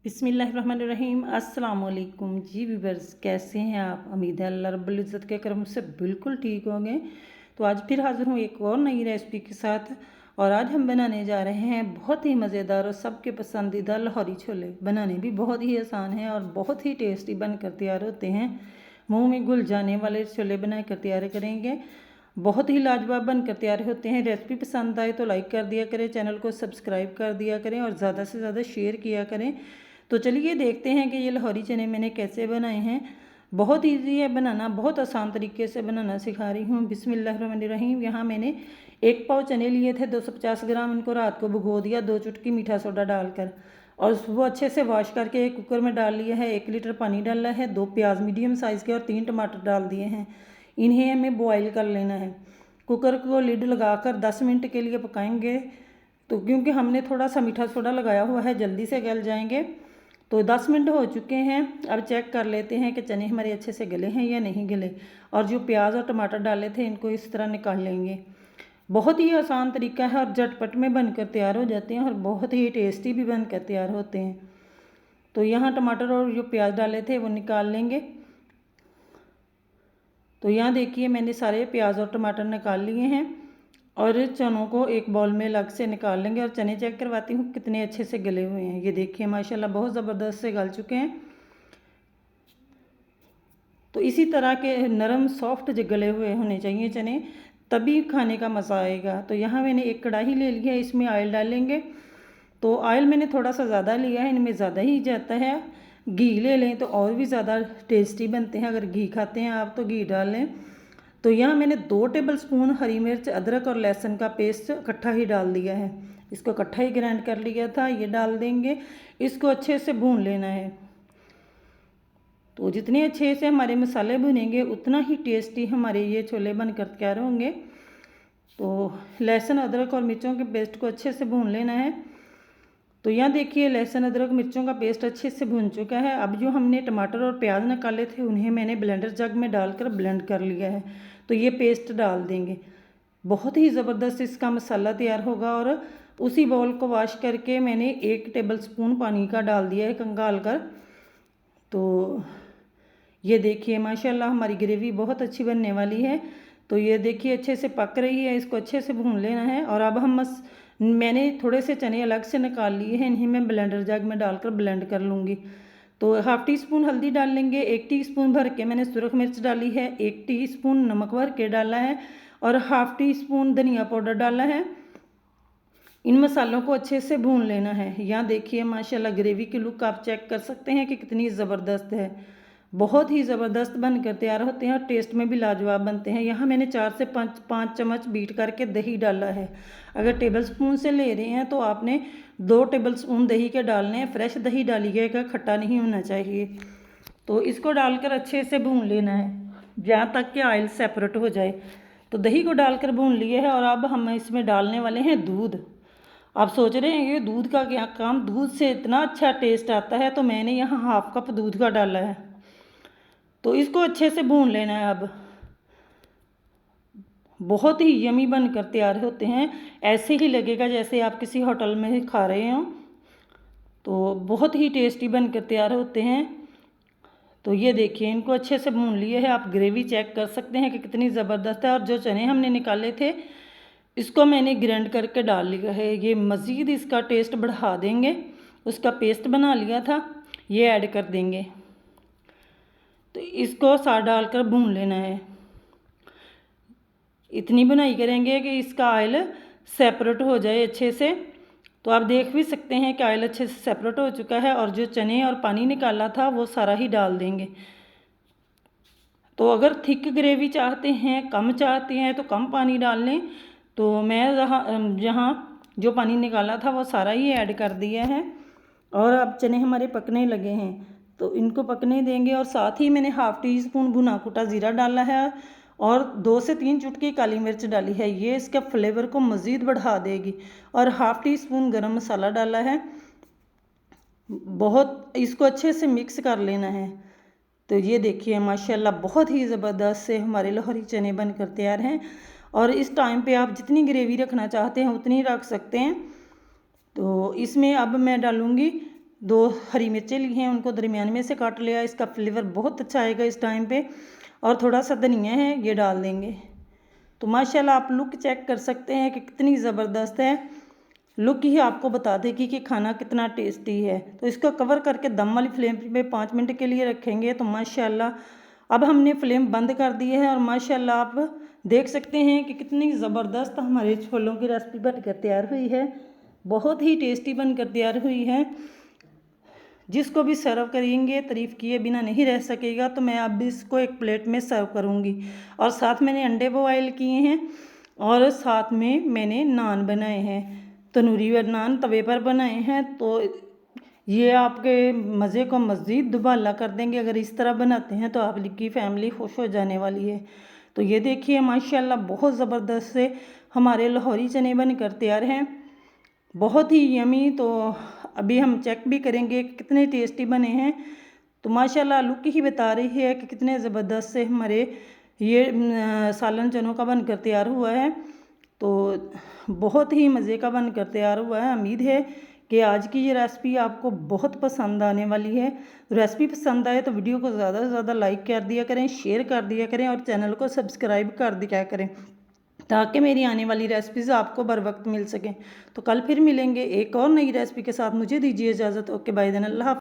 बिस्मिल्लाहिर्रहमानिर्रहीम अस्सलाम वालेकुम जी व्यूवर्स, कैसे हैं आप। उम्मीद है अल्लाह रब्बुल इज़्ज़त के करम से बिल्कुल ठीक होंगे। तो आज फिर हाज़िर हूँ एक और नई रेसिपी के साथ। और आज हम बनाने जा रहे हैं बहुत ही मज़ेदार और सबके पसंदीदा लाहौरी छोले। बनाने भी बहुत ही आसान है और बहुत ही टेस्टी बनकर तैयार होते हैं। मुँह में घुल जाने वाले छोले बनाकर तैयार करेंगे, बहुत ही लाजवाब बनकर तैयार होते हैं। रेसिपी पसंद आए तो लाइक कर दिया करें, चैनल को सब्सक्राइब कर दिया करें और ज़्यादा से ज़्यादा शेयर किया करें। तो चलिए देखते हैं कि ये लाहौरी चने मैंने कैसे बनाए हैं। बहुत इजी है बनाना, बहुत आसान तरीके से बनाना सिखा रही हूँ। बिस्मिल्लाहिर्रहमानिर्रहीम। यहाँ मैंने 1 पाव चने लिए थे, 250 ग्राम। इनको रात को भिगो दिया 2 चुटकी मीठा सोडा डालकर, और वो अच्छे से वॉश करके एक कुकर में डाल लिया है। 1 लीटर पानी डाला है, 2 प्याज मीडियम साइज़ के और 3 टमाटर डाल दिए हैं। इन्हें हमें बॉयल कर लेना है। कुकर को लिड लगाकर 10 मिनट के लिए पकाएंगे। तो क्योंकि हमने थोड़ा सा मीठा सोडा लगाया हुआ है, जल्दी से गल जाएंगे। तो 10 मिनट हो चुके हैं। अब चेक कर लेते हैं कि चने हमारे अच्छे से गले हैं या नहीं गले। और जो प्याज और टमाटर डाले थे इनको इस तरह निकाल लेंगे। बहुत ही आसान तरीका है और झटपट में बनकर तैयार हो जाते हैं और बहुत ही टेस्टी भी बनकर तैयार होते हैं। तो यहाँ टमाटर और जो प्याज डाले थे वो निकाल लेंगे। तो यहाँ देखिए मैंने सारे प्याज और टमाटर निकाल लिए हैं और चनों को एक बाउल में अलग से निकाल लेंगे। और चने चेक करवाती हूँ कितने अच्छे से गले हुए हैं। ये देखिए माशाल्लाह बहुत ज़बरदस्त से गल चुके हैं। तो इसी तरह के नरम सॉफ्ट जो गले हुए होने चाहिए चने, तभी खाने का मज़ा आएगा। तो यहाँ मैंने एक कढ़ाई ले ली है, इसमें ऑयल डालेंगे। तो ऑयल मैंने थोड़ा सा ज़्यादा लिया है, इनमें ज़्यादा ही जाता है। घी ले लें तो और भी ज़्यादा टेस्टी बनते हैं। अगर घी खाते हैं आप तो घी डाल लें। तो यहाँ मैंने 2 टेबलस्पून हरी मिर्च, अदरक और लहसुन का पेस्ट इकट्ठा ही डाल दिया है। इसको इकट्ठा ही ग्राइंड कर लिया था, ये डाल देंगे। इसको अच्छे से भून लेना है। तो जितने अच्छे से हमारे मसाले भुनेंगे उतना ही टेस्टी हमारे ये छोले बनकर तैयार होंगे। तो लहसुन, अदरक और मिर्चों के पेस्ट को अच्छे से भून लेना है। तो यहाँ देखिए लहसुन, अदरक, मिर्चों का पेस्ट अच्छे से भून चुका है। अब जो हमने टमाटर और प्याज निकाले थे उन्हें मैंने ब्लेंडर जग में डालकर ब्लेंड कर लिया है। तो ये पेस्ट डाल देंगे। बहुत ही ज़बरदस्त इसका मसाला तैयार होगा। और उसी बाउल को वॉश करके मैंने 1 टेबलस्पून पानी का डाल दिया है खंगाल कर। तो ये देखिए माशाल्लाह हमारी ग्रेवी बहुत अच्छी बनने वाली है। तो ये देखिए अच्छे से पक रही है, इसको अच्छे से भून लेना है। और अब मैंने थोड़े से चने अलग से निकाल लिए हैं, इन्हें मैं ब्लेंडर जग में डालकर ब्लेंड कर लूँगी। तो 1/2 टीस्पून हल्दी डाल लेंगे, 1 टीस्पून भर के मैंने सुरख मिर्च डाली है, 1 टीस्पून नमक भर के डाला है और 1/2 टीस्पून धनिया पाउडर डाला है। इन मसालों को अच्छे से भून लेना है। यहाँ देखिए माशाल्लाह ग्रेवी की लुक आप चेक कर सकते हैं कि कितनी ज़बरदस्त है। बहुत ही ज़बरदस्त बनकर तैयार होते हैं और टेस्ट में भी लाजवाब बनते हैं। यहाँ मैंने 4 से 5 चम्मच बीट करके दही डाला है। अगर टेबलस्पून से ले रहे हैं तो आपने 2 टेबलस्पून दही के डालने हैं। फ्रेश दही डालिएगा, खट्टा नहीं होना चाहिए। तो इसको डालकर अच्छे से भून लेना है जहाँ तक कि ऑयल सेपरेट हो जाए। तो दही को डालकर भून लिए है और अब हम इसमें डालने वाले हैं दूध। आप सोच रहे हैं ये दूध का क्या काम, दूध से इतना अच्छा टेस्ट आता है। तो मैंने यहाँ 1/2 कप दूध का डाला है। तो इसको अच्छे से भून लेना है। अब बहुत ही यमी बनकर तैयार होते हैं, ऐसे ही लगेगा जैसे आप किसी होटल में खा रहे हो। तो बहुत ही टेस्टी बनकर तैयार होते हैं। तो ये देखिए इनको अच्छे से भून लिए है। आप ग्रेवी चेक कर सकते हैं कि कितनी ज़बरदस्त है। और जो चने हमने निकाले थे इसको मैंने ग्राइंड करके डाल लिया है, ये मज़ीद इसका टेस्ट बढ़ा देंगे। उसका पेस्ट बना लिया था, ये ऐड कर देंगे। तो इसको साथ डालकर भून लेना है। इतनी बुनाई करेंगे कि इसका ऑयल सेपरेट हो जाए अच्छे से। तो आप देख भी सकते हैं कि ऑयल अच्छे से सेपरेट हो चुका है। और जो चने और पानी निकाला था वो सारा ही डाल देंगे। तो अगर थिक ग्रेवी चाहते हैं, कम चाहते हैं तो कम पानी डाल लें। तो मैं जहाँ जो पानी निकाला था वो सारा ही ऐड कर दिया है। और अब चने हमारे पकने लगे हैं तो इनको पकने देंगे। और साथ ही मैंने 1/2 टीस्पून भुना कुटा ज़ीरा डाला है और 2 से 3 चुटकी काली मिर्च डाली है, ये इसका फ्लेवर को मज़ीद बढ़ा देगी। और 1/2 टीस्पून गरम मसाला डाला है। बहुत इसको अच्छे से मिक्स कर लेना है। तो ये देखिए माशाल्लाह बहुत ही ज़बरदस्त से हमारे लाहौरी चने बनकर तैयार हैं। और इस टाइम पे आप जितनी ग्रेवी रखना चाहते हैं उतनी रख सकते हैं। तो इसमें अब मैं डालूँगी 2 हरी मिर्चें ली हैं, उनको दरमियान में से काट लिया। इसका फ्लेवर बहुत अच्छा आएगा इस टाइम पे। और थोड़ा सा धनिया है, ये डाल देंगे। तो माशाल्लाह आप लुक चेक कर सकते हैं कि कितनी ज़बरदस्त है। लुक ही आपको बता देगी कि खाना कितना टेस्टी है। तो इसको कवर करके दम वाली फ्लेम पे 5 मिनट के लिए रखेंगे। तो माशाल्लाह अब हमने फ्लेम बंद कर दी है और माशाल्लाह आप देख सकते हैं कि कितनी ज़बरदस्त हमारे छोलों की रेसिपी बनकर तैयार हुई है। बहुत ही टेस्टी बनकर तैयार हुई है। जिसको भी सर्व करेंगे तारीफ़ किए बिना नहीं रह सकेगा। तो मैं अब इसको एक प्लेट में सर्व करूँगी। और साथ मैंने अंडे बॉयल किए हैं और साथ में मैंने नान बनाए हैं, तंदूरी नान तवे पर बनाए हैं। तो ये आपके मज़े को मज़ीद दुबाला कर देंगे। अगर इस तरह बनाते हैं तो आपकी फ़ैमिली खुश हो जाने वाली है। तो ये देखिए माशाल्लाह बहुत ज़बरदस्त से हमारे लाहौरी चने बनकर तैयार हैं, बहुत ही यमी। तो अभी हम चेक भी करेंगे कि कितने टेस्टी बने हैं। तो माशाल्लाह लुक ही बता रही है कि कितने ज़बरदस्त से हमारे ये सालन चनों का बनकर तैयार हुआ है। तो बहुत ही मज़े का बनकर तैयार हुआ है। उम्मीद है कि आज की ये रेसिपी आपको बहुत पसंद आने वाली है। रेसिपी पसंद आए तो वीडियो को ज़्यादा से ज़्यादा लाइक कर दिया करें, शेयर कर दिया करें और चैनल को सब्सक्राइब कर दिया करें ताकि मेरी आने वाली रेसिपीज़ आपको बर वक्त मिल सकें। तो कल फिर मिलेंगे एक और नई रेसिपी के साथ। मुझे दीजिए इजाज़त। ओके बाय देन, अल्लाह हाफ़िज़।